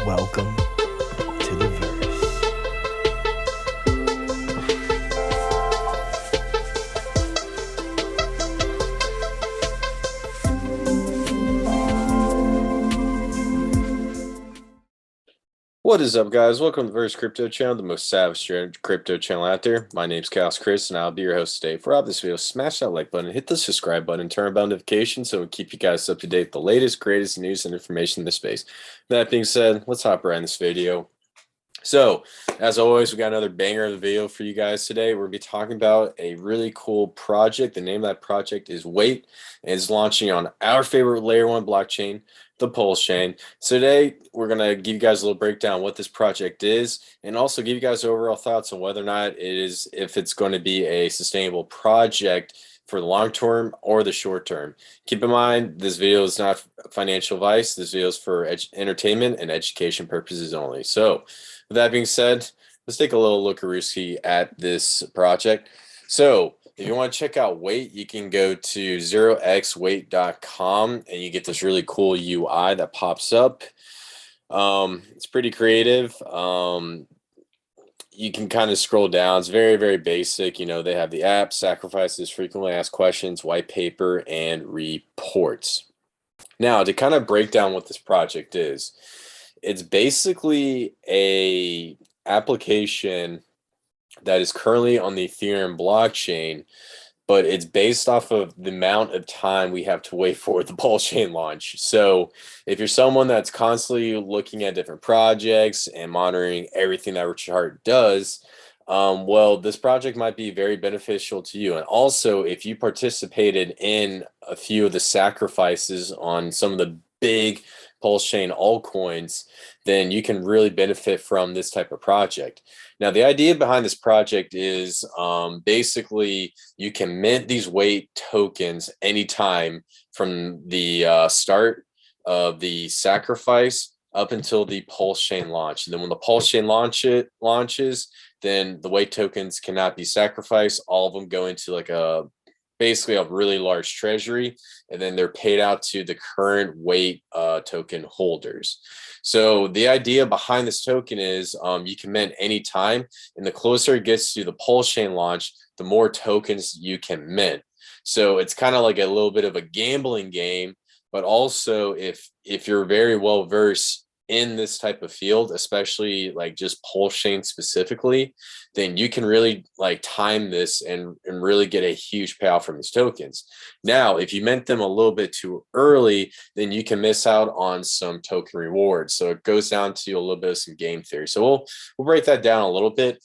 Welcome to the verse. What is up, guys? Welcome to the Verse Crypto Channel, the most savage crypto channel out there. My name's Chaos Chris, and I'll be your host today. If we're out this video, smash that like button, hit the subscribe button, turn on bell notifications so we keep you guys up to date with the latest, greatest news and information in the space. That being said, let's hop right in this video. So, as always, we got another banger of the video for you guys today. We're going to be talking about a really cool project. The name of that project is Wait, and it's launching on our favorite layer 1 blockchain, the Pulsechain. So today, we're going to give you guys a little breakdown what this project is, and also give you guys overall thoughts on whether or not if it's going to be a sustainable project for the long term or the short term. Keep in mind, this video is not financial advice. This video is for entertainment and education purposes only. So, with that being said, let's take a little look-a-rooski at this project. So, if you want to check out Wait, you can go to 0xwait.com and you get this really cool UI that pops up. It's pretty creative. You can kind of scroll down. It's very, very basic. You know, they have the app, sacrifices, frequently asked questions, white paper, and reports. Now, to kind of break down what this project is, it's basically a application that is currently on the Ethereum blockchain, but it's based off of the amount of time we have to wait for the Pulsechain launch. So if you're someone that's constantly looking at different projects and monitoring everything that Richard does, well, this project might be very beneficial to you. And also, if you participated in a few of the sacrifices on some of the big Pulsechain altcoins, then you can really benefit from this type of project. Now, the idea behind this project is basically you can mint these Wait tokens anytime from the start of the sacrifice up until the Pulsechain launch. And then when the Pulsechain launches, then the Wait tokens cannot be sacrificed. All of them go into like basically a really large treasury, and then they're paid out to the current Wait token holders. So the idea behind this token is you can mint anytime, and the closer it gets to the Pulsechain launch, the more tokens you can mint. So it's kind of like a little bit of a gambling game, but also if you're very well versed in this type of field, especially like just Pulsechain specifically, then you can really like time this and really get a huge payoff from these tokens. Now, if you mint them a little bit too early, then you can miss out on some token rewards. So it goes down to a little bit of some game theory. So we'll break that down a little bit.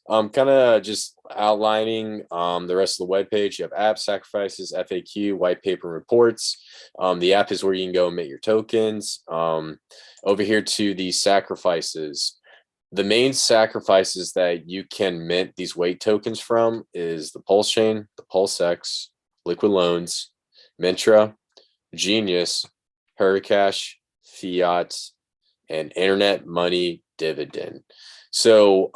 Kind of just outlining the rest of the web page. You have app, sacrifices, FAQ, white paper, reports. The app is where you can go and mint your tokens. Over here to the sacrifices. The main sacrifices that you can mint these Wait tokens from is the Pulsechain, the PulseX, Liquid Loans, Mintra, Genius, Hurricash, Fiat, and Internet Money Dividend. So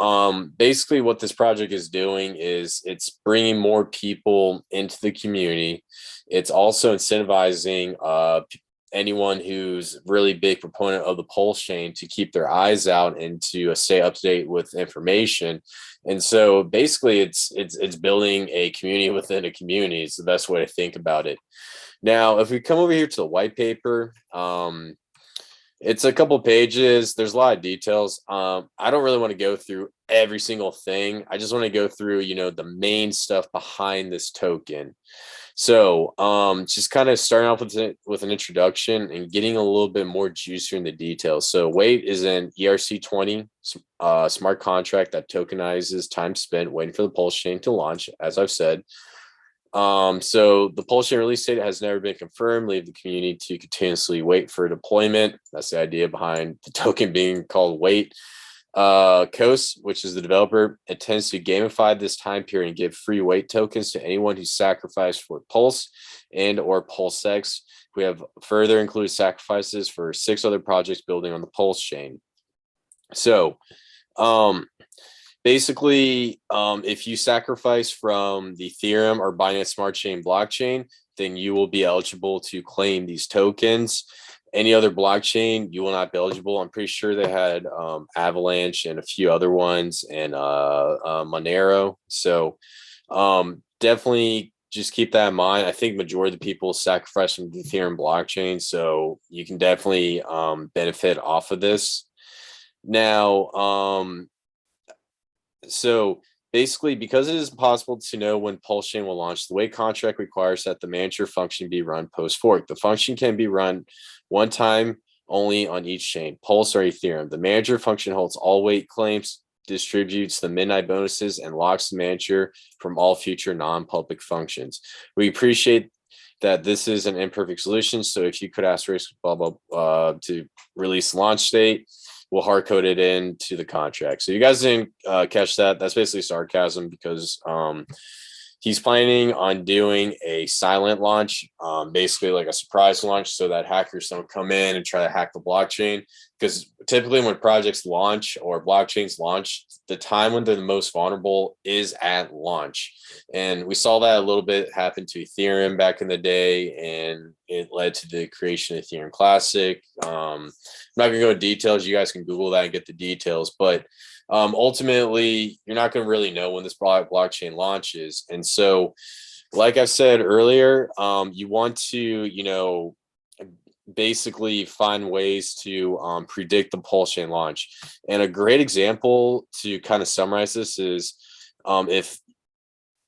basically what this project is doing is it's bringing more people into the community. It's also incentivizing anyone who's really big proponent of the Pulsechain to keep their eyes out and to stay up to date with information. And so basically it's building a community within a community. It's the best way to think about it. Now, if we come over here to the white paper, it's a couple pages. There's a lot of details. I don't really want to go through every single thing. I just want to go through, the main stuff behind this token. So just kind of starting off with an introduction and getting a little bit more juicier in the details. So Wait is an ERC20 smart contract that tokenizes time spent waiting for the Pulsechain to launch, as I've said. So the Pulsechain release date has never been confirmed. Leave the community to continuously wait for deployment. That's the idea behind the token being called Wait. Coast, which is the developer, intends to gamify this time period and give free Wait tokens to anyone who sacrificed for Pulse and or PulseX. We have further included sacrifices for 6 other projects building on the Pulsechain. So basically, if you sacrifice from the Ethereum or Binance Smart Chain blockchain, then you will be eligible to claim these tokens. Any other blockchain, you will not be eligible. I'm pretty sure they had Avalanche and a few other ones, and Monero. So definitely just keep that in mind. I think majority of the people sacrifice from the Ethereum blockchain, so you can definitely benefit off of this. Now, so basically, because it is possible to know when Pulsechain will launch, the wait contract requires that the manager function be run post fork. The function can be run one time only on each chain, Pulse or Ethereum. The manager function holds all wait claims, distributes the midnight bonuses, and locks the manager from all future non-public functions. We appreciate that this is an imperfect solution. So if you could asterisk blah blah to release launch date, we'll hard code it into the contract. So you guys didn't catch that. That's basically sarcasm, because he's planning on doing a silent launch, basically like a surprise launch, so that hackers don't come in and try to hack the blockchain. Because typically when projects launch or blockchains launch, the time when they're the most vulnerable is at launch. And we saw that a little bit happen to Ethereum back in the day, and it led to the creation of Ethereum Classic. I'm not going to go into details. You guys can Google that and get the details. But ultimately, you're not going to really know when this blockchain launches. And so, like I said earlier, you want to, basically find ways to predict the Pulsechain launch. And a great example to kind of summarize this is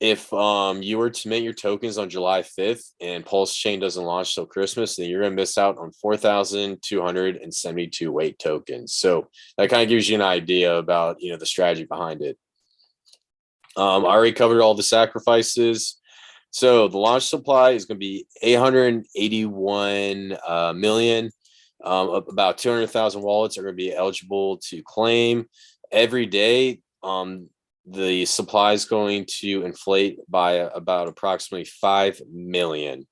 if you were to mint your tokens on July 5th and Pulsechain doesn't launch till Christmas, then you're going to miss out on 4,272 wait tokens. So that kind of gives you an idea about the strategy behind it. I already covered all the sacrifices. So the launch supply is going to be 881 million. About 200,000 wallets are going to be eligible to claim every day. The supply is going to inflate by about approximately 5 million.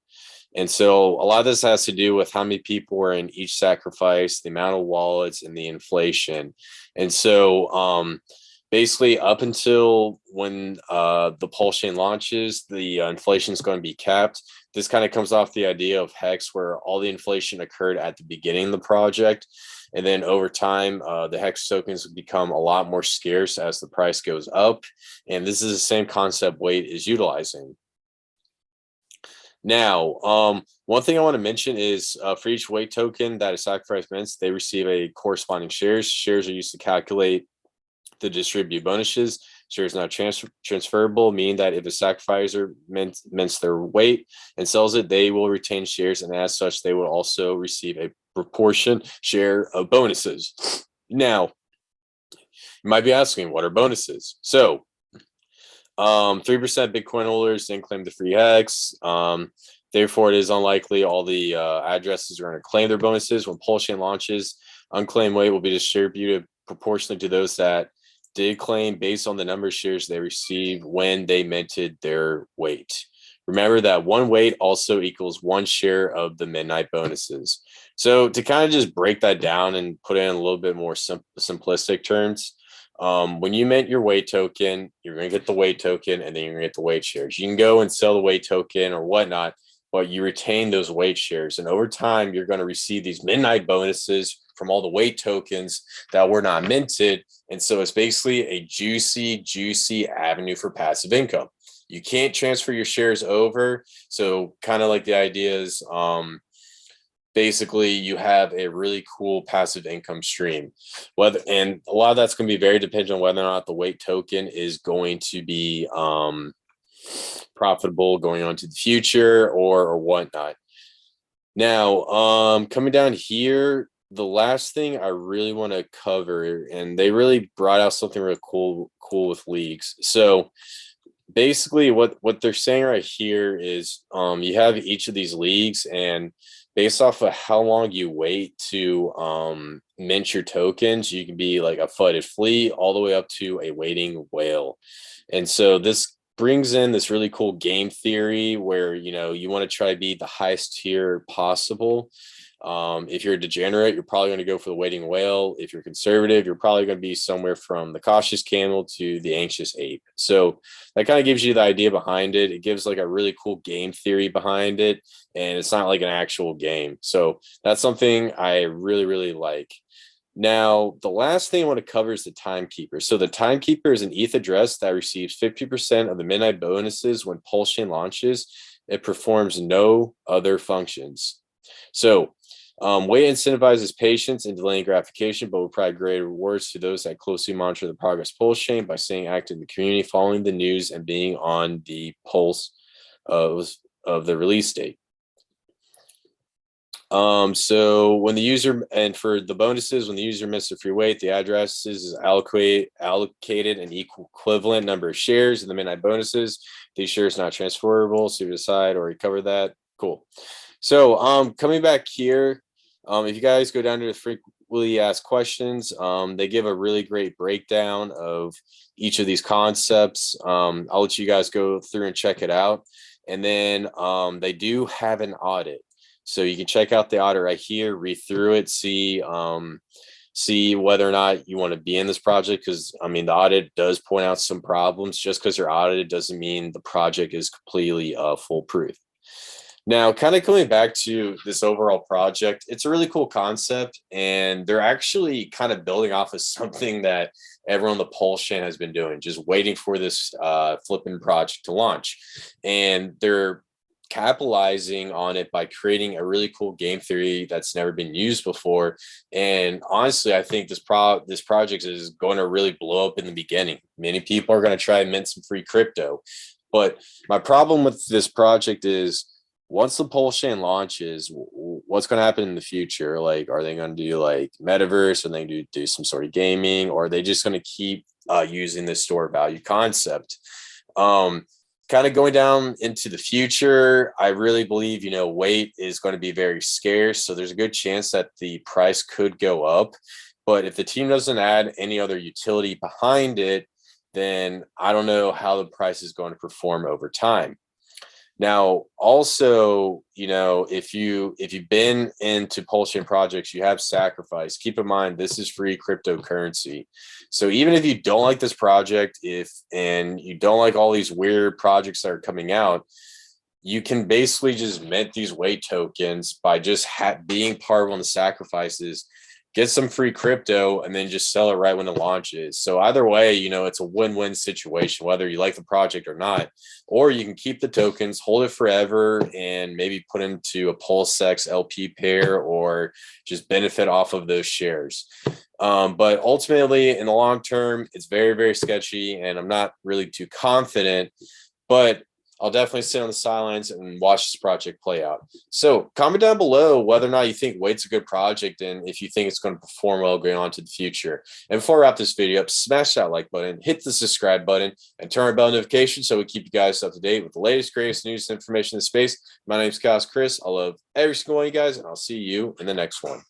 And so a lot of this has to do with how many people are in each sacrifice, the amount of wallets, and the inflation. And so basically up until when the Pulsechain launches, the inflation is going to be capped. This kind of comes off the idea of Hex, where all the inflation occurred at the beginning of the project. And then over time, the Hex tokens become a lot more scarce as the price goes up. And this is the same concept Wait is utilizing. Now, one thing I want to mention is for each Wait token that a sacrifice mints, they receive a corresponding shares. Shares are used to calculate the distribute bonuses. Shares not transferable, meaning that if a sacrificer mints their weight and sells it, they will retain shares, and as such, they will also receive a proportion share of bonuses. Now, you might be asking, what are bonuses? So, 3% Bitcoin holders didn't claim the free Hex. Therefore, it is unlikely all the addresses are going to claim their bonuses. When Pulsechain launches, unclaimed weight will be distributed proportionally to those that did claim based on the number of shares they received when they minted their weight. Remember that one weight also equals one share of the midnight bonuses. So to kind of just break that down and put it in a little bit more simplistic terms, when you mint your weight token, you're going to get the weight token, and then you're going to get the weight shares. You can go and sell the weight token or whatnot, but you retain those weight shares. And over time, you're going to receive these midnight bonuses from all the weight tokens that were not minted. And so it's basically a juicy avenue for passive income. You can't transfer your shares over. So kind of like the idea is basically you have a really cool passive income stream. And a lot of that's going to be very dependent on whether or not the weight token is going to be profitable going on to the future or whatnot. Now, coming down here, the last thing I really want to cover, and they really brought out something really cool with leagues. So basically what they're saying right here is you have each of these leagues, and based off of how long you wait to mint your tokens, you can be like a flooded flea all the way up to a waiting whale. And so this brings in this really cool game theory where you want to try to be the highest tier possible. If you're a degenerate, you're probably going to go for the waiting whale. If you're conservative, you're probably going to be somewhere from the cautious camel to the anxious ape. So that kind of gives you the idea behind it. It gives like a really cool game theory behind it, and it's not like an actual game. So that's something I really, really like. Now, the last thing I want to cover is the timekeeper. So the timekeeper is an ETH address that receives 50% of the midnight bonuses when Pulsechain launches. It performs no other functions. So Wait incentivizes patience and delaying gratification, but will provide greater rewards to those that closely monitor the progress Pulsechain by staying active in the community, following the news, and being on the pulse of the release date. So when the user, and for the bonuses, when the user misses a free wait, the addresses is allocated an equivalent number of shares in the midnight bonuses. These shares not transferable, so you decide or recover that. Cool. So coming back here, if you guys go down to the frequently asked questions, they give a really great breakdown of each of these concepts. I'll let you guys go through and check it out. And then they do have an audit. So you can check out the audit right here, read through it, see whether or not you want to be in this project. Because I mean, the audit does point out some problems. Just because they're audited doesn't mean the project is completely foolproof. Now, kind of coming back to this overall project, it's a really cool concept, and they're actually kind of building off of something that everyone on the Pulsechain has been doing, just waiting for this flipping project to launch. And they're capitalizing on it by creating a really cool game theory that's never been used before. And honestly, I think this project is going to really blow up in the beginning. Many people are going to try and mint some free crypto. But my problem with this project is, once the Pulsechain launches, what's going to happen in the future? Like, are they going to do like metaverse? Are they going to do some sort of gaming? Or are they just going to keep using this store value concept? Kind of going down into the future, I really believe, weight is going to be very scarce. So there's a good chance that the price could go up. But if the team doesn't add any other utility behind it, then I don't know how the price is going to perform over time. Now, also, if you've been into Pulsechain projects, you have sacrifice. Keep in mind, this is free cryptocurrency. So even if you don't like this project, and you don't like all these weird projects that are coming out, you can basically just mint these weight tokens by just being part of one of the sacrifices, get some free crypto, and then just sell it right when it launches. So either way, it's a win-win situation, whether you like the project or not. Or you can keep the tokens, hold it forever, and maybe put into a PulseX LP pair, or just benefit off of those shares. But ultimately, in the long term, it's very, very sketchy, and I'm not really too confident. But I'll definitely sit on the sidelines and watch this project play out. So comment down below whether or not you think Wait's a good project, and if you think it's going to perform well going on to the future. And before I wrap this video up, smash that like button, hit the subscribe button, and turn on bell notifications so we keep you guys up to date with the latest, greatest news and information in the space. My name's Chaos Chris. I love every single one of you guys, and I'll see you in the next one.